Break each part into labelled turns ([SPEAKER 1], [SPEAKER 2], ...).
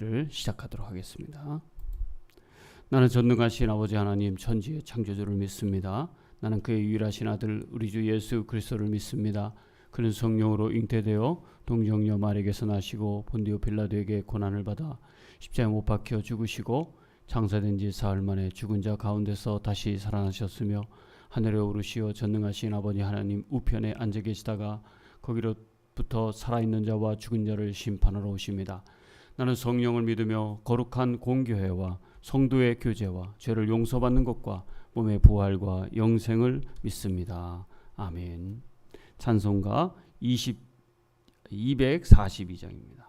[SPEAKER 1] 를 시작하도록 하겠습니다. 나는 전능하신 아버지 하나님 천지의 창조주를 믿습니다. 나는 그의 유일하신 아들 우리 주 예수 그리스도를 믿습니다. 그는 성령으로 잉태되어 동정녀 마리에게서 나시고 본디오 빌라도에게 고난을 받아 십자가에 못 박혀 죽으시고 장사된 지 사흘 만에 죽은 자 가운데서 다시 살아나셨으며 하늘에 오르시어 전능하신 아버지 하나님 우편에 앉아 계시다가 거기로부터 살아있는 자와 죽은 자를 심판하러 오십니다. 나는 성령을 믿으며 거룩한 공교회와 성도의 교제와 죄를 용서받는 것과 몸의 부활과 영생을 믿습니다. 아멘. 찬송가 242장입니다.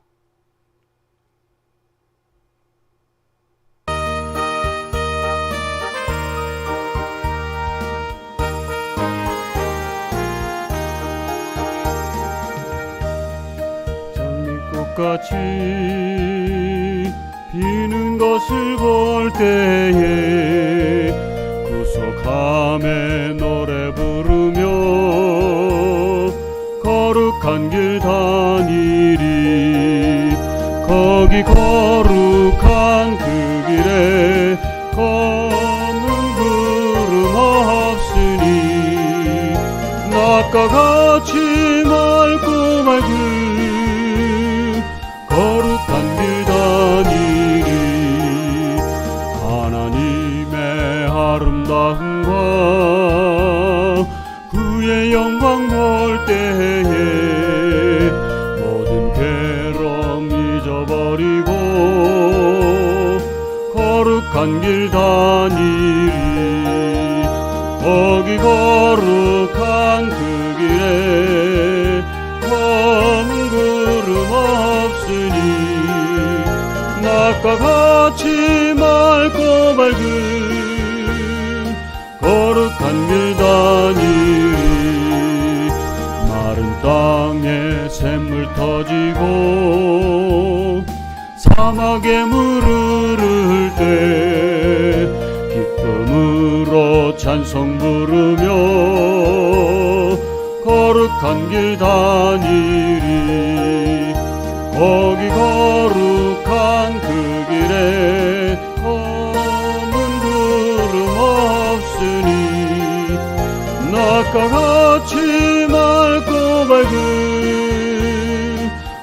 [SPEAKER 1] 장미꽃같이 비는 것을 볼 때에 구속함에 노래 부르며 거룩한 길 다니리. 거기 거룩한 그 길에 검은 구름 없으니 낮과 같이 맑고 맑은 거룩한 길 다니리. 하나님의 아름다움과 그의 영광 볼 때에 모든 괴로움 잊어버리고 거룩한 길 다니리. 거기 거룩한 그 길에 검은 구름 없으니 낮과 같이 맑고 맑은 거룩한 길 다니리. 마른 땅에 샘물 터지고 사막에 물 흐를 때 기쁨으로 찬송 부르며 거룩한 길 다니리. 거기 거룩한 그 길에 검은 구름 없으니 낮과 같이 맑고 밝은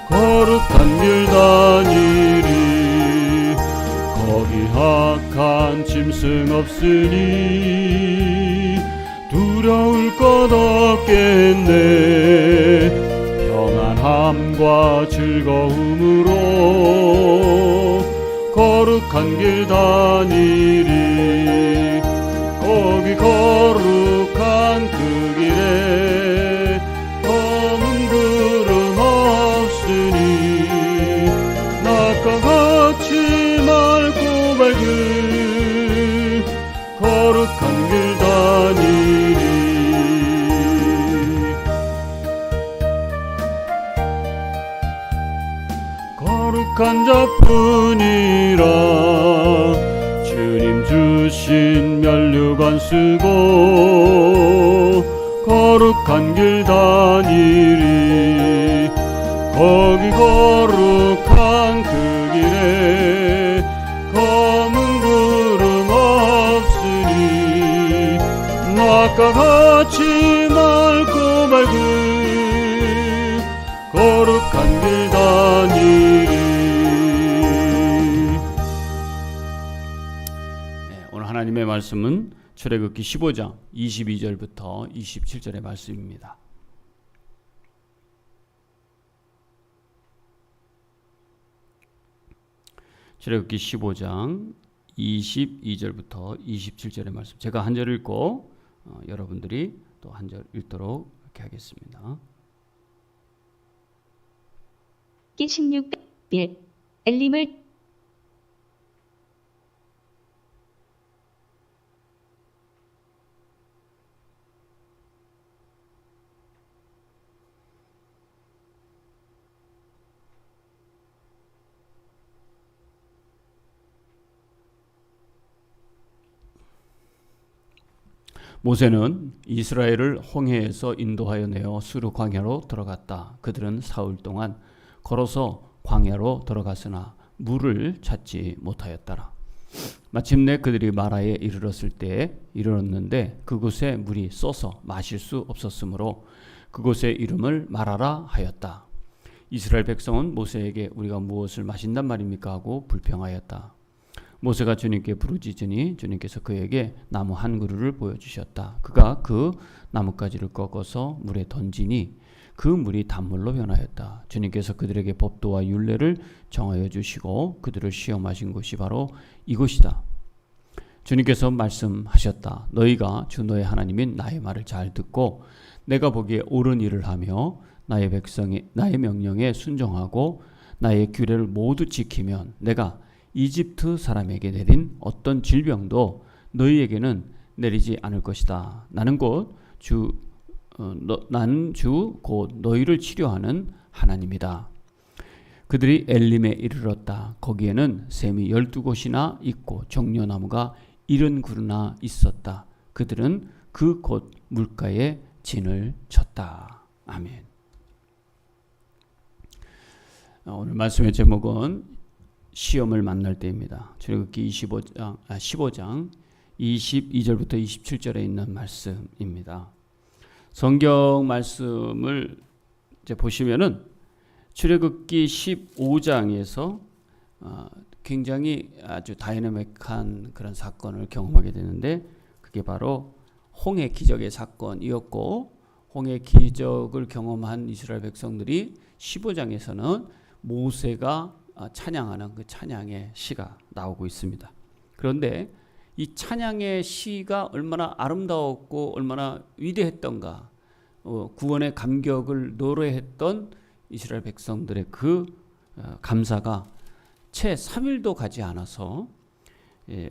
[SPEAKER 1] 거룩한 길 다니리. 거기 악한 짐승 없으니 두려울 것 없겠네. 평안함과 즐거움으로 거룩한 길 다니리. 거기 거룩한 그 길에 검은 구름 없으니 낮과 같이 맑고 밝은 거룩한 길 다니리. 거룩한 자뿐이라 주님 주신 면류관 쓰고 거룩한 길 다니리. 거기 거룩한 그 길에 검은 구름 없으니 낮과 같이 맑고 밝은 거룩한 길 다니리. 오늘 하나님의 말씀은 출애굽기 15장 22절부터 27절의 말씀입니다. 출애굽기 15장 22절부터 27절의 말씀, 제가 한 절 읽고 여러분들이 또 한 절 읽도록 이렇게 하겠습니다.
[SPEAKER 2] 16빌 엘림을
[SPEAKER 1] 모세는 이스라엘을 홍해에서 인도하여 내어 수르 광야로 들어갔다. 그들은 사흘 동안 걸어서 광야로 들어갔으나 물을 찾지 못하였더라. 마침내 그들이 마라에 이르렀는데 그곳에 물이 쏘서 마실 수 없었으므로 그곳의 이름을 마라라 하였다. 이스라엘 백성은 모세에게 우리가 무엇을 마신단 말입니까 하고 불평하였다. 모세가 주님께 부르짖으니 주님께서 그에게 나무 한 그루를 보여주셨다. 그가 그 나뭇가지를 꺾어서 물에 던지니 그 물이 단물로 변하였다. 주님께서 그들에게 법도와 율례를 정하여 주시고 그들을 시험하신 곳이 바로 이곳이다. 주님께서 말씀하셨다. 너희가 주 너의 하나님인 나의 말을 잘 듣고 내가 보기에 옳은 일을 하며 나의 명령에 순종하고 나의 규례를 모두 지키면 내가 이집트 사람에게 내린 어떤 질병도 너희에게는 내리지 않을 것이다. 나는 주 곧 너희를 치료하는 하나님이다. 그들이 엘림에 이르렀다. 거기에는 샘이 12곳이나 있고 종려나무가 70그루나 있었다. 그들은 그 곳 물가에 진을 쳤다. 아멘. 오늘 말씀의 제목은 시험을 만날 때입니다. 출애굽기 15장 22절부터 27절에 있는 말씀입니다. 성경 말씀을 이제 보시면은 출애굽기 15장에서 굉장히 아주 다이내믹한 그런 사건을 경험하게 되는데 그게 바로 홍해 기적의 사건이었고 홍해 기적을 경험한 이스라엘 백성들이 15장에서는 모세가 찬양하는 그 찬양의 시가 나오고 있습니다. 그런데 이 찬양의 시가 얼마나 아름다웠고 얼마나 위대했던가, 구원의 감격을 노래했던 이스라엘 백성들의 그 감사가 채 3일도 가지 않아서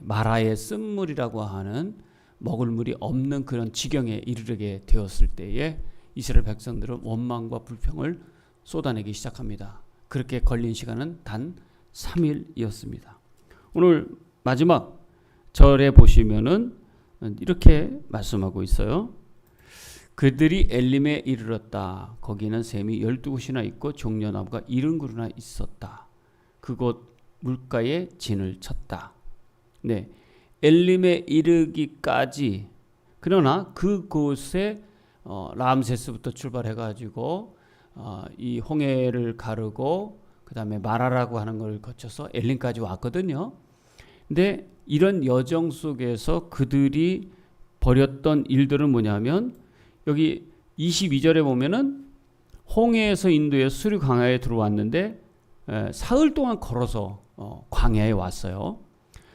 [SPEAKER 1] 마라의 쓴물이라고 하는 먹을 물이 없는 그런 지경에 이르게 되었을 때에 이스라엘 백성들은 원망과 불평을 쏟아내기 시작합니다. 그렇게 걸린 시간은 단 3일이었습니다. 오늘 마지막 절에 보시면은 이렇게 말씀하고 있어요. 그들이 엘림에 이르렀다. 거기는 샘이 12곳이나 있고 종려나무가 70그루나 있었다. 그곳 물가에 진을 쳤다. 네, 엘림에 이르기까지, 그러나 그곳에 람세스부터 출발해가지고 이 홍해를 가르고 그 다음에 마라라고 하는 걸 거쳐서 엘림까지 왔거든요. 근데 이런 여정 속에서 그들이 벌였던 일들은 뭐냐면 여기 22절에 보면은 홍해에서 인도에서 수르 광야에 들어왔는데 사흘 동안 걸어서 광야에 왔어요.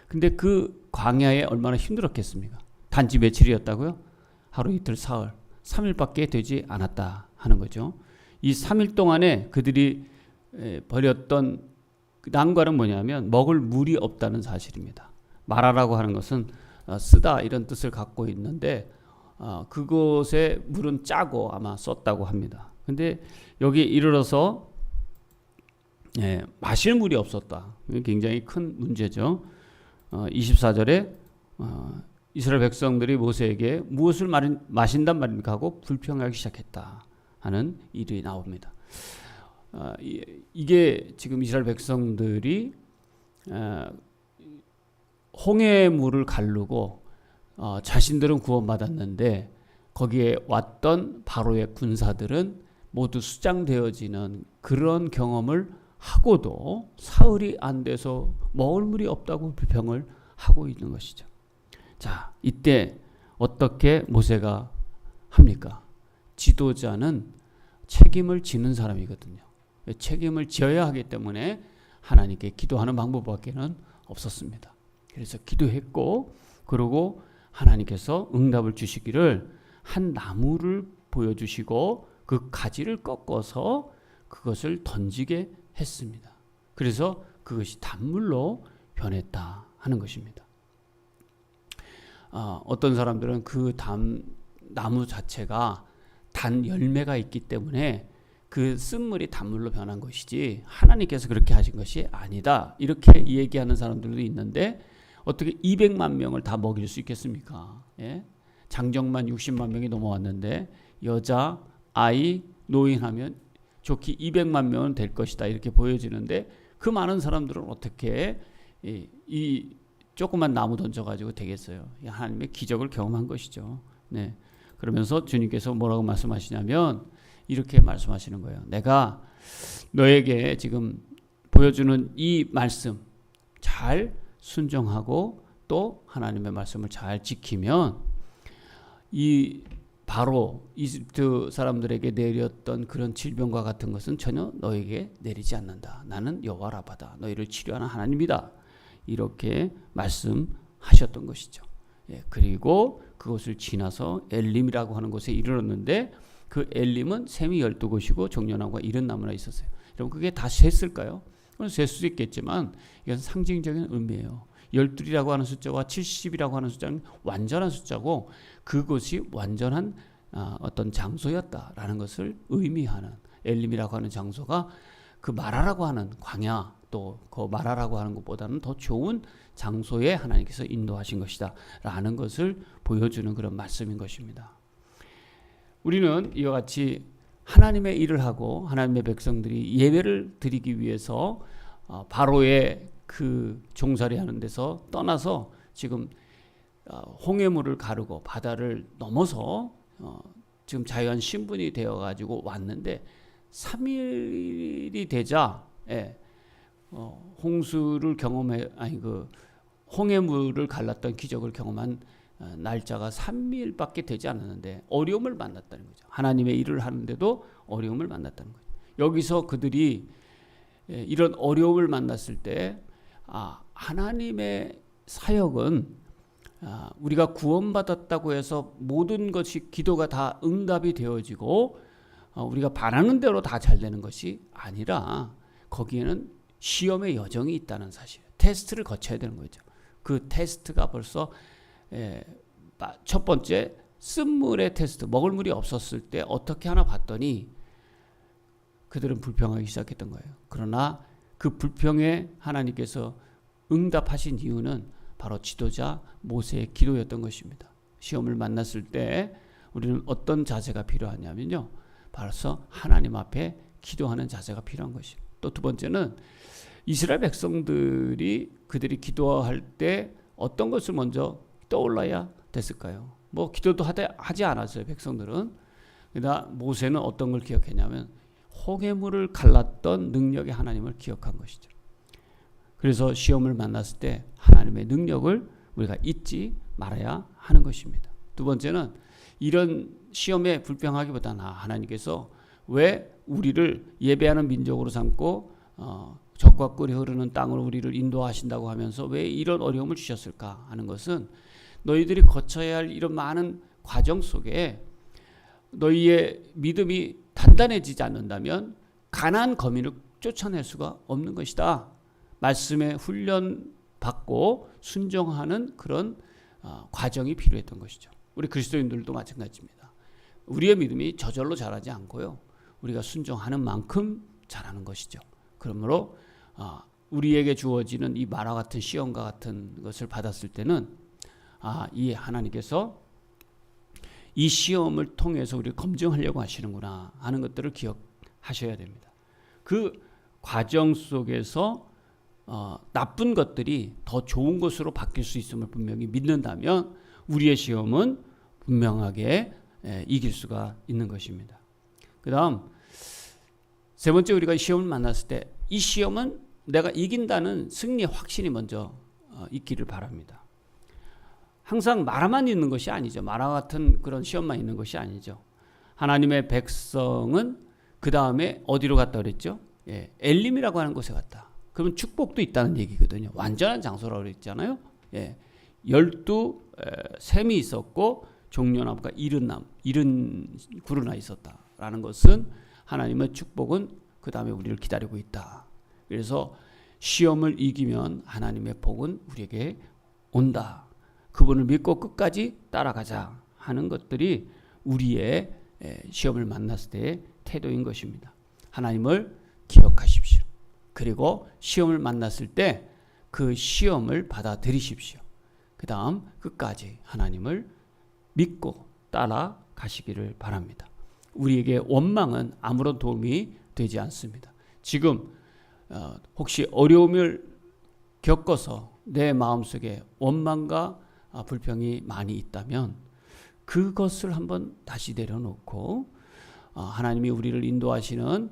[SPEAKER 1] 근데 그 광야에 얼마나 힘들었겠습니까? 단지 며칠이었다고요? 하루 이틀 사흘 3일밖에 되지 않았다 하는 거죠. 이 3일 동안에 그들이 벌였던 난관은 뭐냐면 먹을 물이 없다는 사실입니다. 마라라고 하는 것은 쓰다 이런 뜻을 갖고 있는데 그곳에 물은 짜고 아마 썼다고 합니다. 근데 여기 이르러서 마실 물이 없었다. 굉장히 큰 문제죠. 24절에 이스라엘 백성들이 모세에게 무엇을 마신단 말입니까 하고 불평하기 시작했다 하는 일이 나옵니다. 이게 지금 이스라엘 백성들이 홍해물을 가르고 자신들은 구원받았는데 거기에 왔던 바로의 군사들은 모두 수장되어지는 그런 경험을 하고도 사흘이 안 돼서 먹을 물이 없다고 불평을 하고 있는 것이죠. 자, 이때 어떻게 모세가 합니까? 지도자는 책임을 지는 사람이거든요. 책임을 져야 하기 때문에 하나님께 기도하는 방법밖에는 없었습니다. 그래서 기도했고 그리고 하나님께서 응답을 주시기를 한 나무를 보여주시고 그 가지를 꺾어서 그것을 던지게 했습니다. 그래서 그것이 단물로 변했다 하는 것입니다. 어떤 사람들은 그 나무 자체가 단 열매가 있기 때문에 그 쓴물이 단물로 변한 것이지 하나님께서 그렇게 하신 것이 아니다 이렇게 얘기하는 사람들도 있는데 어떻게 200만 명을 다 먹일 수 있겠습니까? 예? 장정만 60만 명이 넘어왔는데 여자, 아이, 노인하면 좋게 200만 명은 될 것이다 이렇게 보여지는데 그 많은 사람들은 어떻게 이 조그만 나무 던져가지고 되겠어요? 하나님의 기적을 경험한 것이죠. 네. 그러면서 주님께서 뭐라고 말씀하시냐면 이렇게 말씀하시는 거예요. 내가 너에게 지금 보여주는 이 말씀 잘 순종하고 또 하나님의 말씀을 잘 지키면 이 바로 이집트 사람들에게 내렸던 그런 질병과 같은 것은 전혀 너에게 내리지 않는다. 나는 여호와 라파다. 너희를 치료하는 하나님이다. 이렇게 말씀하셨던 것이죠. 예, 그리고 그것을 지나서 엘림이라고 하는 곳에 이르렀는데 그 엘림은 샘이 12곳이고 종려나무가 70나무나 있었어요. 여러분 그게 다 셌을까요? 그건 셀 수 있겠지만 이건 상징적인 의미예요. 12이라고 하는 숫자와 70이라고 하는 숫자는 완전한 숫자고 그곳이 완전한 어떤 장소였다라는 것을 의미하는 엘림이라고 하는 장소가 그 마라라고 하는 광야 또 그 마라라고 하는 것보다는 더 좋은 장소에 하나님께서 인도하신 것이다 라는 것을 보여주는 그런 말씀인 것입니다. 우리는 이와 같이 하나님의 일을 하고 하나님의 백성들이 예배를 드리기 위해서 바로의 그 종살이 하는 데서 떠나서 지금 홍해물을 가르고 바다를 넘어서 지금 자유한 신분이 되어 가지고 왔는데 3일이 되자 홍수를 홍해물을 갈랐던 기적을 경험한 날짜가 3일밖에 되지 않았는데 어려움을 만났다는 거죠. 하나님의 일을 하는데도 어려움을 만났다는 거죠. 여기서 그들이 이런 어려움을 만났을 때 하나님의 사역은 우리가 구원받았다고 해서 모든 것이 기도가 다 응답이 되어지고 우리가 바라는 대로 다 잘 되는 것이 아니라 거기에는 시험의 여정이 있다는 사실, 테스트를 거쳐야 되는 거죠. 그 테스트가 벌써 첫 번째 쓴물의 테스트, 먹을 물이 없었을 때 어떻게 하나 봤더니 그들은 불평하기 시작했던 거예요. 그러나 그 불평에 하나님께서 응답하신 이유는 바로 지도자 모세의 기도였던 것입니다. 시험을 만났을 때 우리는 어떤 자세가 필요하냐면요. 벌써 하나님 앞에 기도하는 자세가 필요한 것이에요. 또 두 번째는 이스라엘 백성들이 그들이 기도할 때 어떤 것을 먼저 떠올라야 됐을까요? 뭐 기도도 하지 않았어요. 백성들은. 그러나 모세는 어떤 걸 기억했냐면 홍해물을 갈랐던 능력의 하나님을 기억한 것이죠. 그래서 시험을 만났을 때 하나님의 능력을 우리가 잊지 말아야 하는 것입니다. 두 번째는 이런 시험에 불평하기보다는 하나님께서 왜 우리를 예배하는 민족으로 삼고 젖과 꿀이 흐르는 땅으로 우리를 인도하신다고 하면서 왜 이런 어려움을 주셨을까 하는 것은 너희들이 거쳐야 할 이런 많은 과정 속에 너희의 믿음이 단단해지지 않는다면 가나안 거민을 쫓아낼 수가 없는 것이다. 말씀에 훈련받고 순종하는 그런 과정이 필요했던 것이죠. 우리 그리스도인들도 마찬가지입니다. 우리의 믿음이 저절로 자라지 않고요. 우리가 순종하는 만큼 자라는 것이죠. 그러므로 우리에게 주어지는 이 마라 같은 시험과 같은 것을 받았을 때는 이 하나님께서 이 시험을 통해서 우리를 검증하려고 하시는구나 하는 것들을 기억하셔야 됩니다. 그 과정 속에서 나쁜 것들이 더 좋은 것으로 바뀔 수 있음을 분명히 믿는다면 우리의 시험은 분명하게 이길 수가 있는 것입니다. 그 다음 세 번째 우리가 시험을 만났을 때 이 시험은 내가 이긴다는 승리의 확신이 먼저 있기를 바랍니다. 항상 마라만 있는 것이 아니죠. 마라 같은 그런 시험만 있는 것이 아니죠. 하나님의 백성은 그 다음에 어디로 갔다 그랬죠? 엘림이라고 하는 곳에 갔다. 그러면 축복도 있다는 얘기거든요. 완전한 장소라고 그랬잖아요. 12샘이 있었고 종려나무가 70그루나 있었다라는 것은 하나님의 축복은 그 다음에 우리를 기다리고 있다. 그래서 시험을 이기면 하나님의 복은 우리에게 온다. 그분을 믿고 끝까지 따라가자 하는 것들이 우리의 시험을 만났을 때의 태도인 것입니다. 하나님을 기억하십시오. 그리고 시험을 만났을 때 그 시험을 받아들이십시오. 그 다음 끝까지 하나님을 믿고 따라가시기를 바랍니다. 우리에게 원망은 아무런 도움이 되지 않습니다. 지금 혹시 어려움을 겪어서 내 마음속에 원망과 불평이 많이 있다면 그것을 한번 다시 내려놓고 하나님이 우리를 인도하시는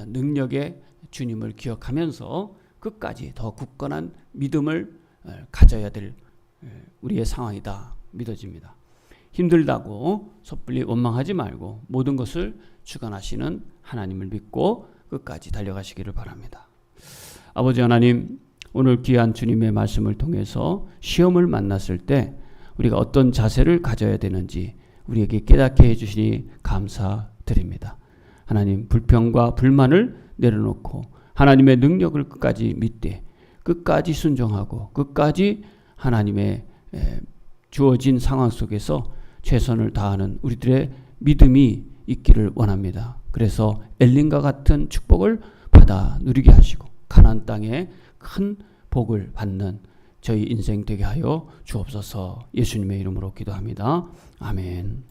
[SPEAKER 1] 능력의 주님을 기억하면서 끝까지 더 굳건한 믿음을 가져야 될 우리의 상황이다 믿어집니다. 힘들다고 섣불리 원망하지 말고 모든 것을 주관하시는 하나님을 믿고 끝까지 달려가시기를 바랍니다. 아버지 하나님, 오늘 귀한 주님의 말씀을 통해서 시험을 만났을 때 우리가 어떤 자세를 가져야 되는지 우리에게 깨닫게 해주시니 감사드립니다. 하나님, 불평과 불만을 내려놓고 하나님의 능력을 끝까지 믿되 끝까지 순종하고 끝까지 하나님의 주어진 상황 속에서 최선을 다하는 우리들의 믿음이 있기를 원합니다. 그래서 엘린과 같은 축복을 받아 누리게 하시고 가나안 땅에 큰 복을 받는 저희 인생 되게 하여 주옵소서. 예수님의 이름으로 기도합니다. 아멘.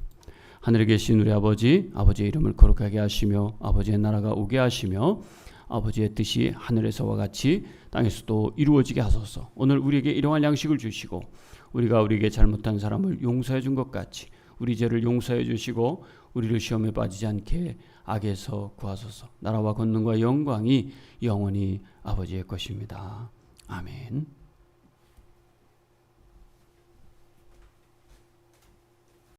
[SPEAKER 1] 하늘에 계신 우리 아버지, 아버지의 이름을 거룩하게 하시며 아버지의 나라가 오게 하시며 아버지의 뜻이 하늘에서와 같이 땅에서도 이루어지게 하소서. 오늘 우리에게 일용할 양식을 주시고 우리가 우리에게 잘못한 사람을 용서해 준 것 같이 우리 죄를 용서해 주시고 우리를 시험에 빠지지 않게 악에서 구하소서. 나라와 권능과 영광이 영원히 아버지의 것입니다. 아멘.